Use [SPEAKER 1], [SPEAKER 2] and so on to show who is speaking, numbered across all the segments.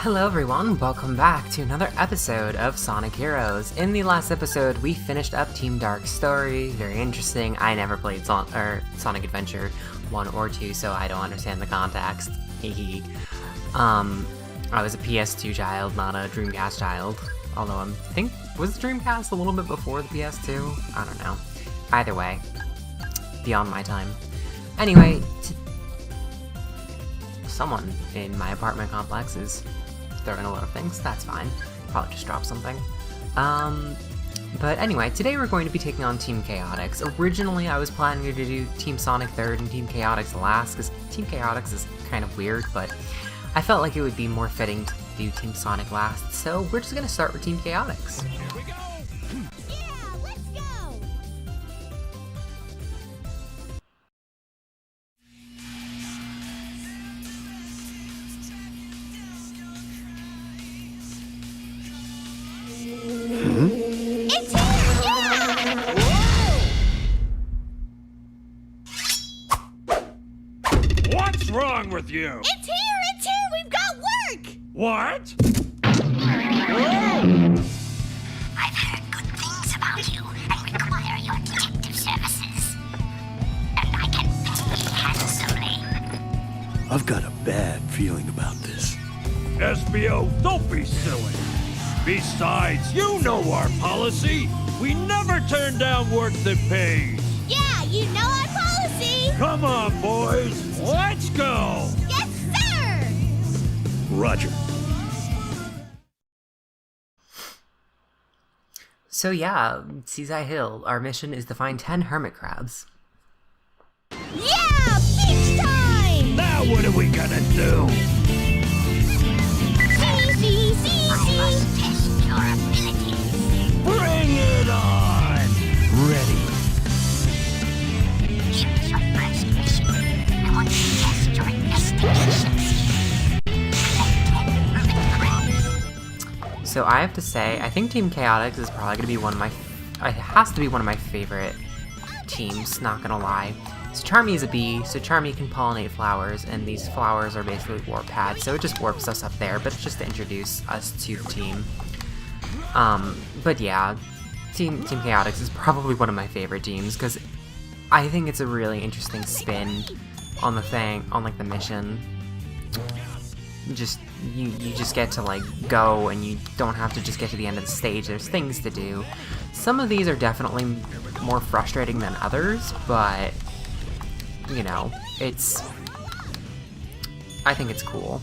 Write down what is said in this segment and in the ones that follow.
[SPEAKER 1] Hello everyone, welcome back to another episode of Sonic Heroes. In the last episode, we finished up Team Dark's story. Very interesting. I never played Sonic Adventure 1 or 2, so I don't understand the context. Hehe. I was a PS2 child, not a Dreamcast child. Although I think, was the Dreamcast a little bit before the PS2? I don't know. Either way, beyond my time. Anyway, someone in my apartment complex is throwing a lot of things. That's fine. Probably just drop something. But anyway, today we're going to be taking on Team Chaotix. Originally, I was planning to do Team Sonic third and Team Chaotix last, because Team Chaotix is kind of weird, but I felt like it would be more fitting to do Team Sonic last, so we're just going to start with Team Chaotix.
[SPEAKER 2] Here we go! Yeah, let's go! It's here! Yeah! Whoa!
[SPEAKER 3] What's wrong with you?
[SPEAKER 2] It's here! It's here! We've got work!
[SPEAKER 3] What?
[SPEAKER 4] I've heard good things about you and require your detective services. And I can pay handsomely.
[SPEAKER 5] I've got a bad feeling about this.
[SPEAKER 3] SBO, don't be silly. Besides, you know our policy. We never turn down work that pays.
[SPEAKER 2] Yeah, you know our policy!
[SPEAKER 3] Come on, boys. Let's go.
[SPEAKER 2] Yes, sir!
[SPEAKER 5] Roger.
[SPEAKER 1] So yeah, Seaside Hill, our mission is to find 10 hermit crabs.
[SPEAKER 2] Yeah! Beach time!
[SPEAKER 3] Now what are we gonna do?
[SPEAKER 4] I must test your abilities.
[SPEAKER 3] Bring it on.
[SPEAKER 5] Ready.
[SPEAKER 4] Here's your first mission. I want to test your investigation skills. Collect 10 hermit crabs.
[SPEAKER 1] So I have to say, I think Team Chaotix is probably going to be one of my... it has to be one of my favorite teams, not gonna lie. So Charmy is a bee, so Charmy can pollinate flowers, and these flowers are basically warp pads, so it just warps us up there, but it's just to introduce us to the team. But yeah, Team Chaotix is probably one of my favorite teams, because I think it's a really interesting spin on the thing, on like the mission. Just, you just get to like go, and you don't have to just get to the end of the stage. There's things to do. Some of these are definitely more frustrating than others, but you know, I think it's cool.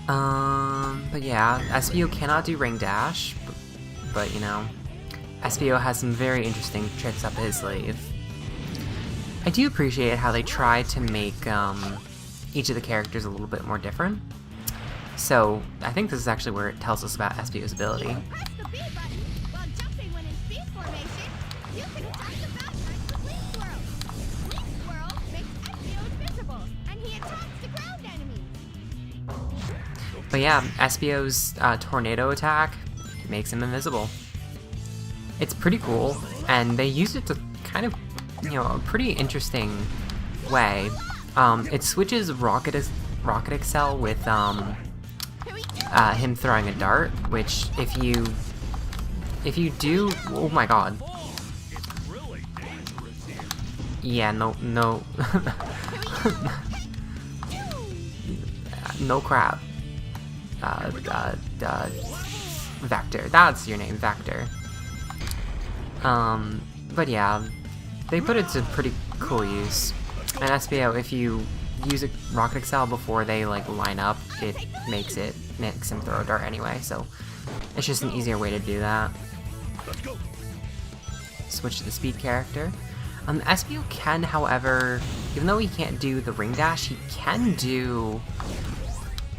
[SPEAKER 1] But yeah, SBO cannot do ring dash, but you know, SBO has some very interesting tricks up his sleeve. I do appreciate how they try to make each of the characters a little bit more different. So I think this is actually where it tells us about SBO's ability.
[SPEAKER 2] Press the B button while jumping when in speed formation. You can attack the backwards with Wing Swirl. Wing Swirl makes SBO invisible, and he attacks the ground enemies.
[SPEAKER 1] But yeah, SBO's tornado attack makes him invisible. It's pretty cool, and they use it to kind of, you know, a pretty interesting way. It switches Rocket Excel with him throwing a dart, which if you do, oh my god. Yeah, no no crap. Vector, that's your name, Vector. But yeah, they put it to pretty cool use. And SBO, if you use a Rocket Excel before they like line up, it makes him throw a dart anyway, so it's just an easier way to do that. Switch to the speed character. SBO can, however, even though he can't do the ring dash, he can do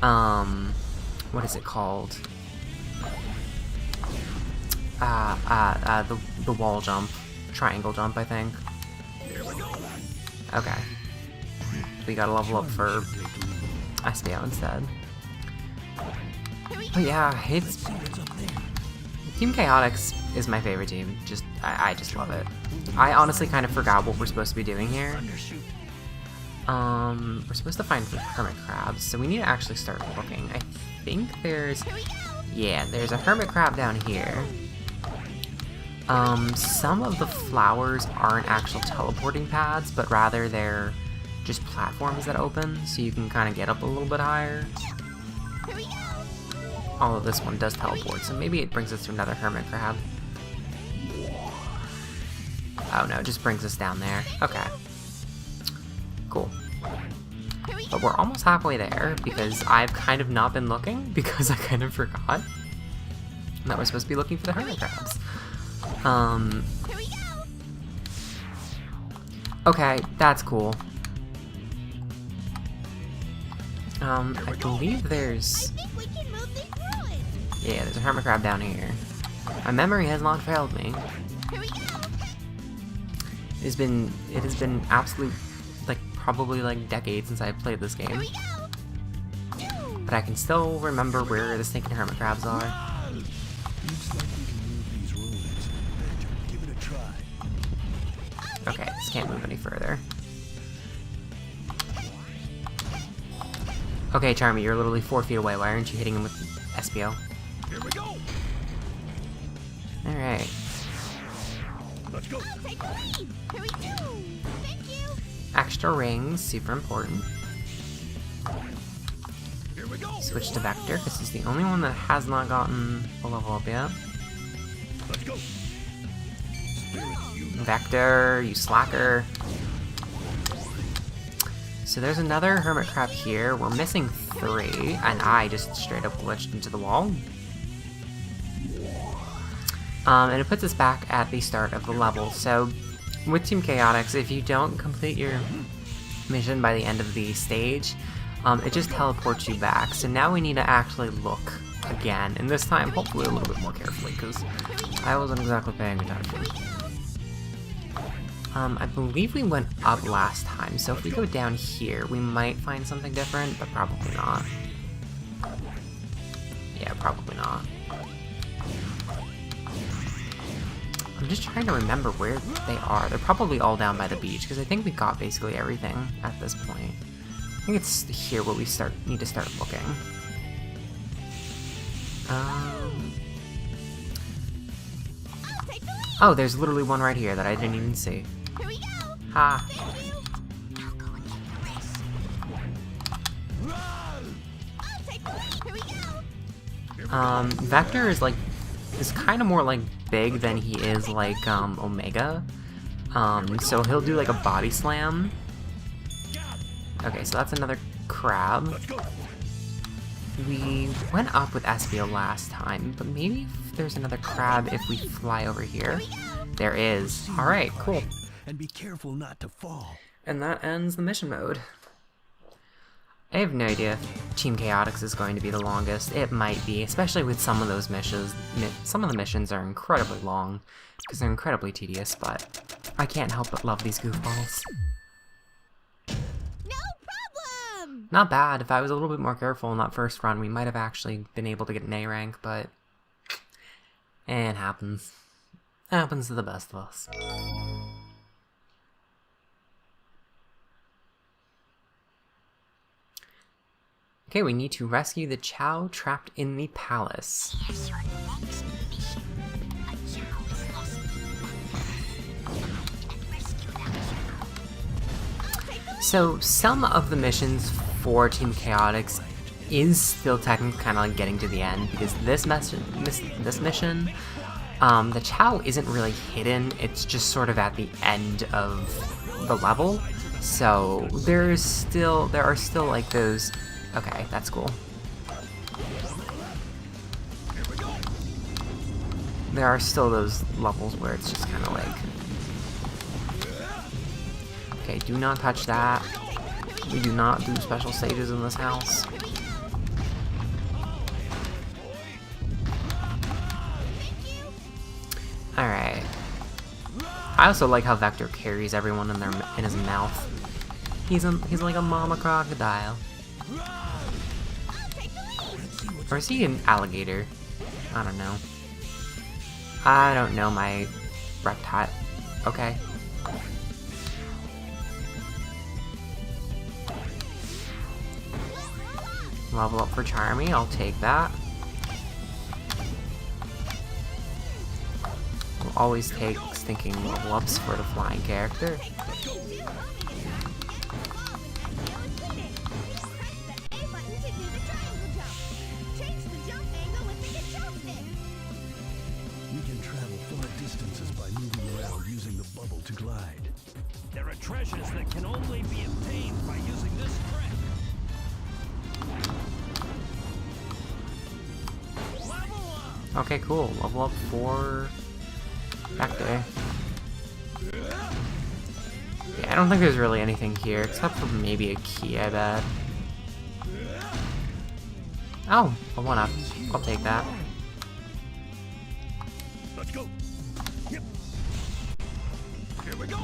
[SPEAKER 1] what is it called? The wall jump, triangle jump, I think. Okay. We gotta level up for SBO instead. But yeah, it's... Team Chaotix is my favorite team. I just love it. I honestly kind of forgot what we're supposed to be doing here. We're supposed to find hermit crabs, so we need to actually start looking. I think there's... Yeah, there's a hermit crab down here. Some of the flowers aren't actual teleporting pads, but rather they're just platforms that open, so you can kind of get up a little bit higher. Although this one does teleport, so maybe it brings us to another hermit crab. Oh no, it just brings us down there. Okay. Cool. But we're almost halfway there, because I've kind of not been looking, because I kind of forgot that we're supposed to be looking for the hermit crabs. Okay, that's cool. I believe there's...
[SPEAKER 2] I think we can move these ruins.
[SPEAKER 1] Yeah, there's a hermit crab down here. My memory has not failed me.
[SPEAKER 2] Here we go.
[SPEAKER 1] It has been absolute, like, probably like decades since I've played this game. But I can still remember where the stinking hermit crabs are.
[SPEAKER 5] Looks like we can move these ruins. Give it a try.
[SPEAKER 1] Okay, this can't move any further. Okay, Charmy, you're literally 4 feet away. Why aren't you hitting him with SPO?
[SPEAKER 3] Here we go.
[SPEAKER 1] Alright.
[SPEAKER 3] Let's go.
[SPEAKER 2] Take the lead. Here we go. Thank you.
[SPEAKER 1] Extra rings, super important.
[SPEAKER 3] Here we go.
[SPEAKER 1] Switch to Vector, because he's the only one that has not gotten a level up yet.
[SPEAKER 3] Let's go.
[SPEAKER 1] Vector, you slacker. So there's another hermit crab here. We're missing 3, and I just straight up glitched into the wall. And it puts us back at the start of the level. So with Team Chaotix, if you don't complete your mission by the end of the stage, it just teleports you back. So now we need to actually look again, and this time hopefully a little bit more carefully, because I wasn't exactly paying attention. I believe we went up last time, so if we go down here, we might find something different, but probably not. Yeah, probably not. I'm just trying to remember where they are. They're probably all down by the beach, because I think we got basically everything at this point. I think it's here where we need to start looking. Oh, there's literally one right here that I didn't even see.
[SPEAKER 2] Here we go.
[SPEAKER 1] Ha.
[SPEAKER 2] I'll take the lead. Here we go.
[SPEAKER 1] Vector is kind of more like big than he is like Omega. So he'll do like a body slam. Okay, so that's another crab.
[SPEAKER 3] Let's go.
[SPEAKER 1] We went up with Espio last time, but maybe if there's another crab if we fly over here. There is. Alright, cool.
[SPEAKER 5] And be careful not to fall.
[SPEAKER 1] And that ends the mission mode. I have no idea if Team Chaotix is going to be the longest. It might be, especially with some of those missions. Some of the missions are incredibly long, because they're incredibly tedious, but I can't help but love these goofballs.
[SPEAKER 2] No problem.
[SPEAKER 1] Not bad. If I was a little bit more careful in that first run, we might have actually been able to get an A rank, but it happens. It happens to the best of us. Okay, we need to rescue the Chao trapped in the palace.
[SPEAKER 4] Here's your next mission. A Chao is lost. And rescue that Chao.
[SPEAKER 1] So, some of the missions for Team Chaotix is still technically kind of like getting to the end, because this mission, the Chao isn't really hidden, it's just sort of at the end of the level. So, there are still like those... Okay, that's cool. There are still those levels where it's just kind of like... Okay, do not touch that. We do not do special stages in this house. Alright. I also like how Vector carries everyone in his mouth. He's like a mama crocodile. Or is he an alligator? I don't know. I don't know my reptile. Okay. Level up for Charmy, I'll take that. We'll always take stinking level ups for the flying character.
[SPEAKER 5] We can travel far distances by moving around using the bubble to glide.
[SPEAKER 3] There are treasures that can only be obtained by using this trick. Level up!
[SPEAKER 1] Okay, cool. Level up for Vector. Yeah, I don't think there's really anything here, except for maybe a key, I bet. Oh, a 1-up. I'll take that.
[SPEAKER 3] Let's go. Yep. Here we go.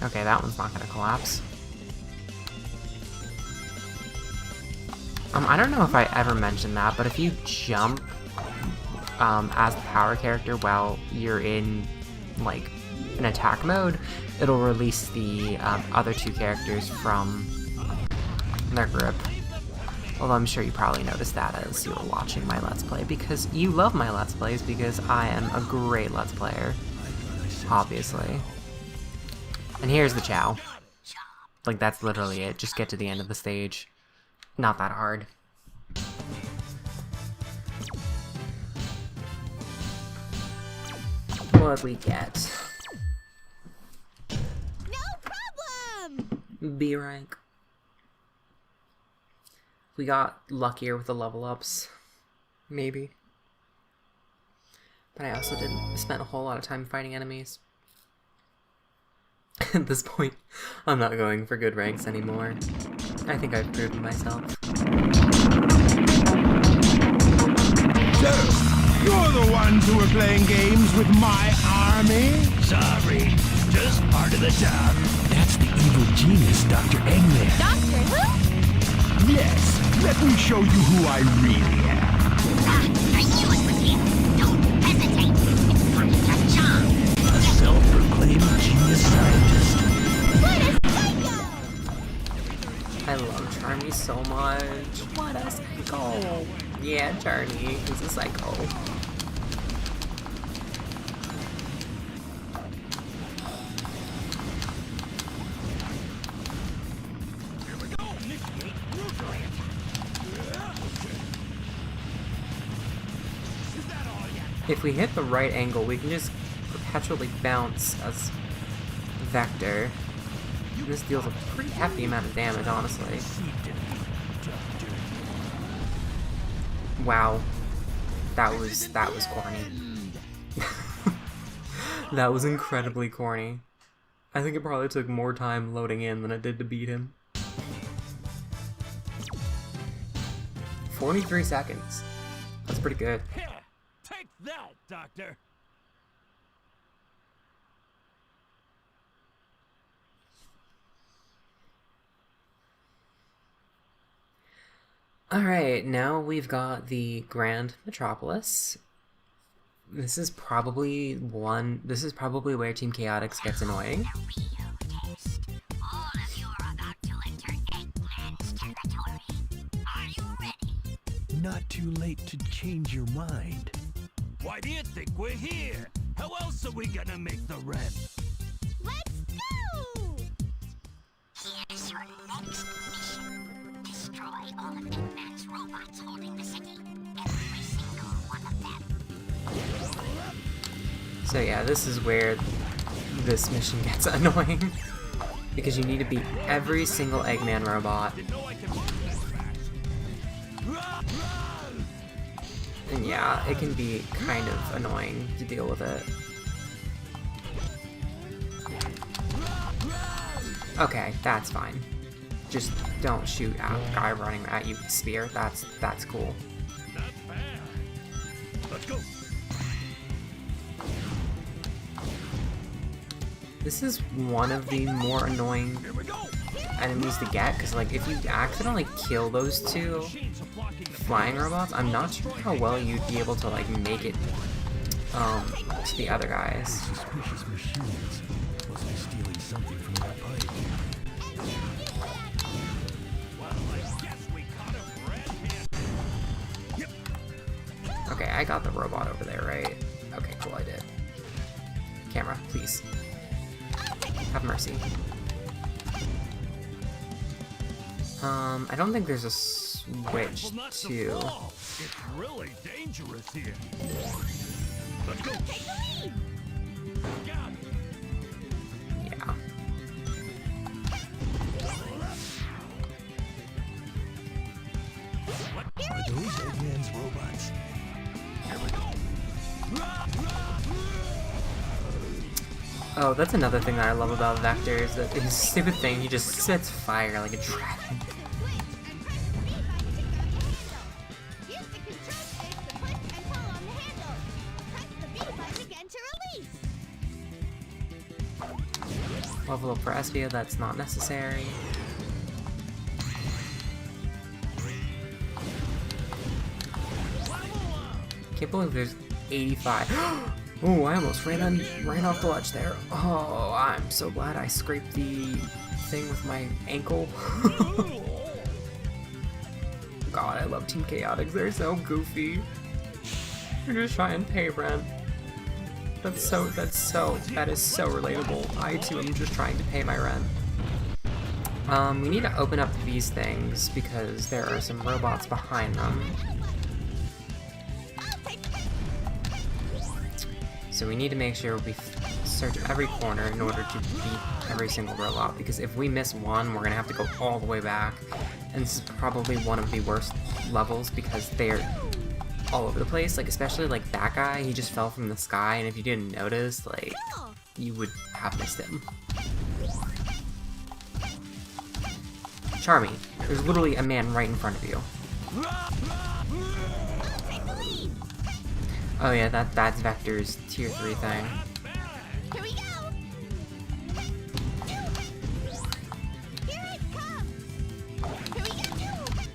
[SPEAKER 1] Okay, that one's not gonna collapse. I don't know if I ever mentioned that, but if you jump as the power character while you're in like an attack mode, it'll release the other two characters from their grip. Although I'm sure you probably noticed that as you were watching my Let's Play, because you love my Let's Plays because I am a great Let's Player, obviously. And here's the Chow. Like, that's literally it. Just get to the end of the stage. Not that hard. What'd we get?
[SPEAKER 2] No problem!
[SPEAKER 1] B rank. We got luckier with the level ups. Maybe. But I also didn't spend a whole lot of time fighting enemies. At this point, I'm not going for good ranks anymore. I think I've proven myself.
[SPEAKER 6] So, you're the ones who were playing games with my army?
[SPEAKER 3] Sorry, just part of the job.
[SPEAKER 6] That's the evil genius, Dr. Eggman.
[SPEAKER 2] Doctor Who?
[SPEAKER 6] Yes, let me show you who I really am.
[SPEAKER 4] I knew it was him. Don't hesitate. It's time to catch on.
[SPEAKER 6] A self-proclaimed genius scientist.
[SPEAKER 2] What a psycho!
[SPEAKER 1] I love Charmy so much. What a psycho! Yeah, Charmy is a psycho. If we hit the right angle, we can just perpetually bounce as Vector. This deals a pretty hefty amount of damage, honestly. Wow. That was corny. That was incredibly corny. I think it probably took more time loading in than it did to beat him. 43 seconds. That's pretty good.
[SPEAKER 3] Here, take that, Doctor.
[SPEAKER 1] Alright, now we've got the Grand Metropolis. This is probably where Team Chaotix gets annoying.
[SPEAKER 4] All of you are about to enter Eggman's territory. Are you ready?
[SPEAKER 5] Not too late to change your mind.
[SPEAKER 3] Why do you think we're here? How else are we gonna make the rent?
[SPEAKER 2] Let's go!
[SPEAKER 4] Here's your next mission. Destroy all of Eggman's robots holding the city. Every single one of them.
[SPEAKER 1] So yeah, this is where this mission gets annoying. Because you need to beat every single Eggman robot. And yeah, it can be kind of annoying to deal with it. Okay, that's fine. Just don't shoot at a guy running at you with a spear. That's cool.
[SPEAKER 3] Not bad. Let's go.
[SPEAKER 1] This is one of the more annoying
[SPEAKER 3] Here we go.
[SPEAKER 1] enemies to get, because like if you accidentally kill those two
[SPEAKER 3] Machines are blocking the
[SPEAKER 1] flying robots, I'm not sure how well you'd be able to like make it to the other guys.
[SPEAKER 5] Suspicious machines. Must be stealing something from that pipe.
[SPEAKER 1] I got the robot over there, right? Okay, cool, I did. Camera, please. Have mercy. I don't think there's a switch to...
[SPEAKER 3] It's really dangerous here. Let's go.
[SPEAKER 2] Take the lead!
[SPEAKER 3] Got it.
[SPEAKER 1] Yeah.
[SPEAKER 5] Are those Eggman's robots?
[SPEAKER 3] Here we go.
[SPEAKER 1] Oh, that's another thing that I love about Vector, is that his stupid thing, he just spits fire like a dragon.
[SPEAKER 2] Use the control stick to push and pull on the handle. Press the B button again to release.
[SPEAKER 1] Level up for Espio, that's not necessary. Can't believe there's 85. Oh, I almost ran off the ledge there. Oh, I'm so glad I scraped the thing with my ankle. God, I love Team Chaotix. They're so goofy. They're just trying to pay rent. That is so relatable. I too am just trying to pay my rent. We need to open up these things because there are some robots behind them. So we need to make sure we search every corner in order to beat every single robot, because if we miss one, we're gonna have to go all the way back. And this is probably one of the worst levels because they're all over the place, like especially like that guy, he just fell from the sky, and if you didn't notice, like, you would have missed him. Charmy, there's literally a man right in front of you. Oh yeah, that's Vector's tier 3 thing.
[SPEAKER 2] Here we go! Here it comes! Here we go!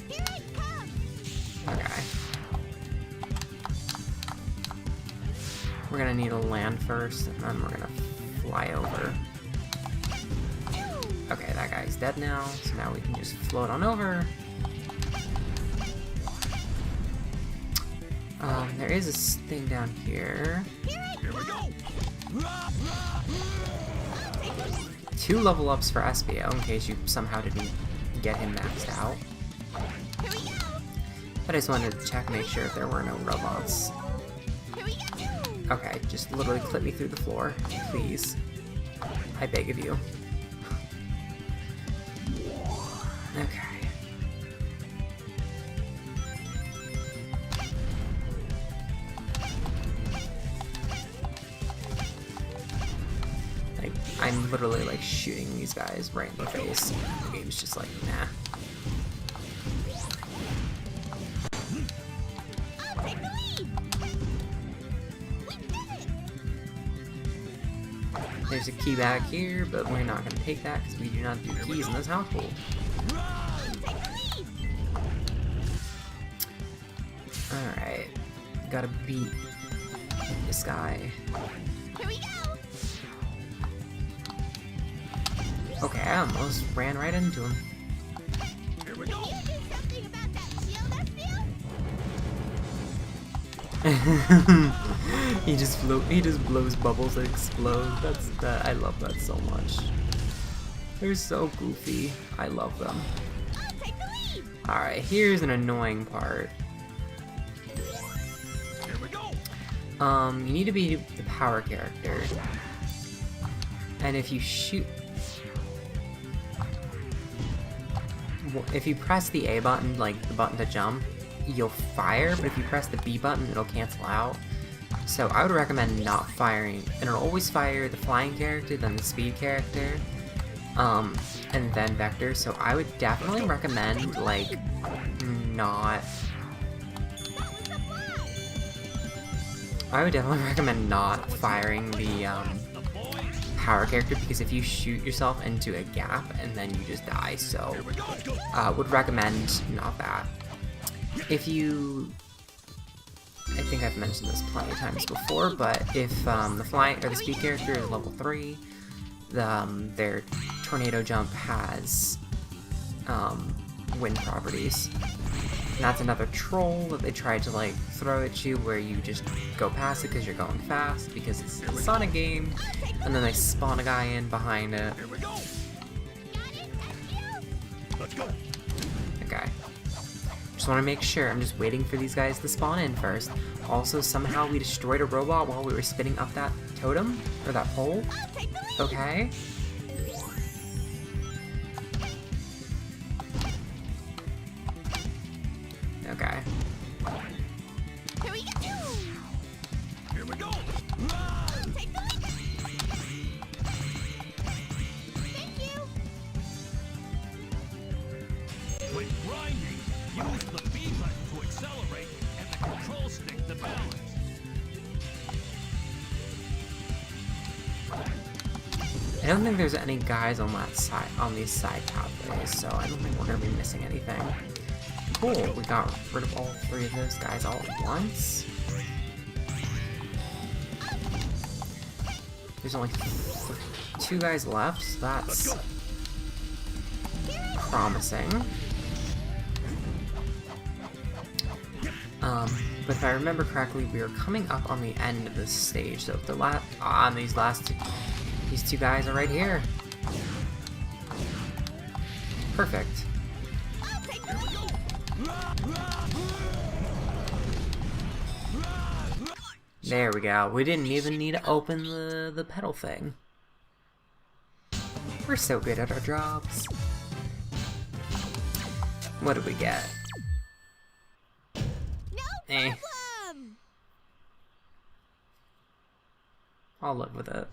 [SPEAKER 2] Here it comes!
[SPEAKER 1] Okay. We're gonna need to land first, and then we're gonna fly over. Okay, that guy's dead now, so now we can just float on over. There is a thing down here.
[SPEAKER 3] Here we go.
[SPEAKER 1] 2 level ups for Espio, in case you somehow didn't get him maxed out.
[SPEAKER 2] Here we go!
[SPEAKER 1] But I just wanted to check, make sure if there were no robots.
[SPEAKER 2] Here we go!
[SPEAKER 1] Okay, just literally clip me through the floor, please. I beg of you. Okay. Like, I'm literally like shooting these guys right in the face. The game's just like, nah.
[SPEAKER 2] I'll take the lead! We did it!
[SPEAKER 1] There's a key back here, but we're not gonna take that because we do not do keys in this household.
[SPEAKER 2] Take the lead!
[SPEAKER 1] Alright. Gotta beat this guy.
[SPEAKER 2] Here we go!
[SPEAKER 1] Okay, I almost ran right into him.
[SPEAKER 3] Here we
[SPEAKER 2] Can
[SPEAKER 3] go.
[SPEAKER 2] you do something about that shield, Espio?
[SPEAKER 1] He just blows bubbles that explode. I love that so much. They're so goofy. I love them.
[SPEAKER 2] I'll take the lead!
[SPEAKER 1] Alright, here's an annoying part.
[SPEAKER 3] Here we go.
[SPEAKER 1] You need to be the power character. And if you shoot... If you press the A button, like the button to jump, you'll fire, but if you press the B button, it'll cancel out. So I would recommend not firing, and it'll always fire the flying character, then the speed character, and then Vector. So I would definitely recommend, like, not... I would definitely recommend not firing the, power character, because if you shoot yourself into a gap and then you just die, so would recommend not that. If you, I think I've mentioned this plenty of times before, but if the flying or the speed character is level 3, their tornado jump has wind properties, And that's another troll that they tried to like throw at you where you just go past it because you're going fast because it's a Sonic game, and then they spawn a guy in behind it.
[SPEAKER 5] Here we go. Let's go.
[SPEAKER 1] Okay. Just want to make sure. I'm just waiting for these guys to spawn in first. Also, somehow we destroyed a robot while we were spinning up that totem or that pole. Okay. Okay.
[SPEAKER 2] Here we go.
[SPEAKER 5] Here we go.
[SPEAKER 2] Take the lead. Thank you.
[SPEAKER 3] When grinding, use the B button to accelerate and the control stick to balance.
[SPEAKER 1] I don't think there's any guys on that side, on these side pathways, so I don't think we're gonna be missing anything. Cool, we got rid of all three of those guys all at once. There's only 2 guys left, so that's promising. But if I remember correctly, we are coming up on the end of this stage, so if the these two guys are right here. Perfect. There we go. We didn't even need to open the pedal thing. We're so good at our jobs. What did we get?
[SPEAKER 2] No problem.
[SPEAKER 1] I'll live with it.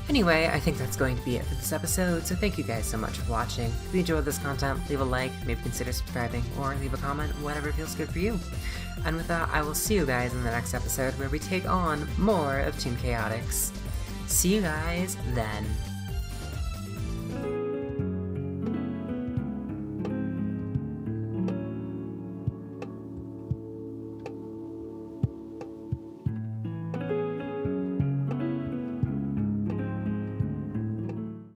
[SPEAKER 1] Anyway, I think that's going to be it for this episode, so thank you guys so much for watching. If you enjoyed this content, leave a like, maybe consider subscribing, or leave a comment, whatever feels good for you. And with that, I will see you guys in the next episode where we take on more of Team Chaotix. See you guys then.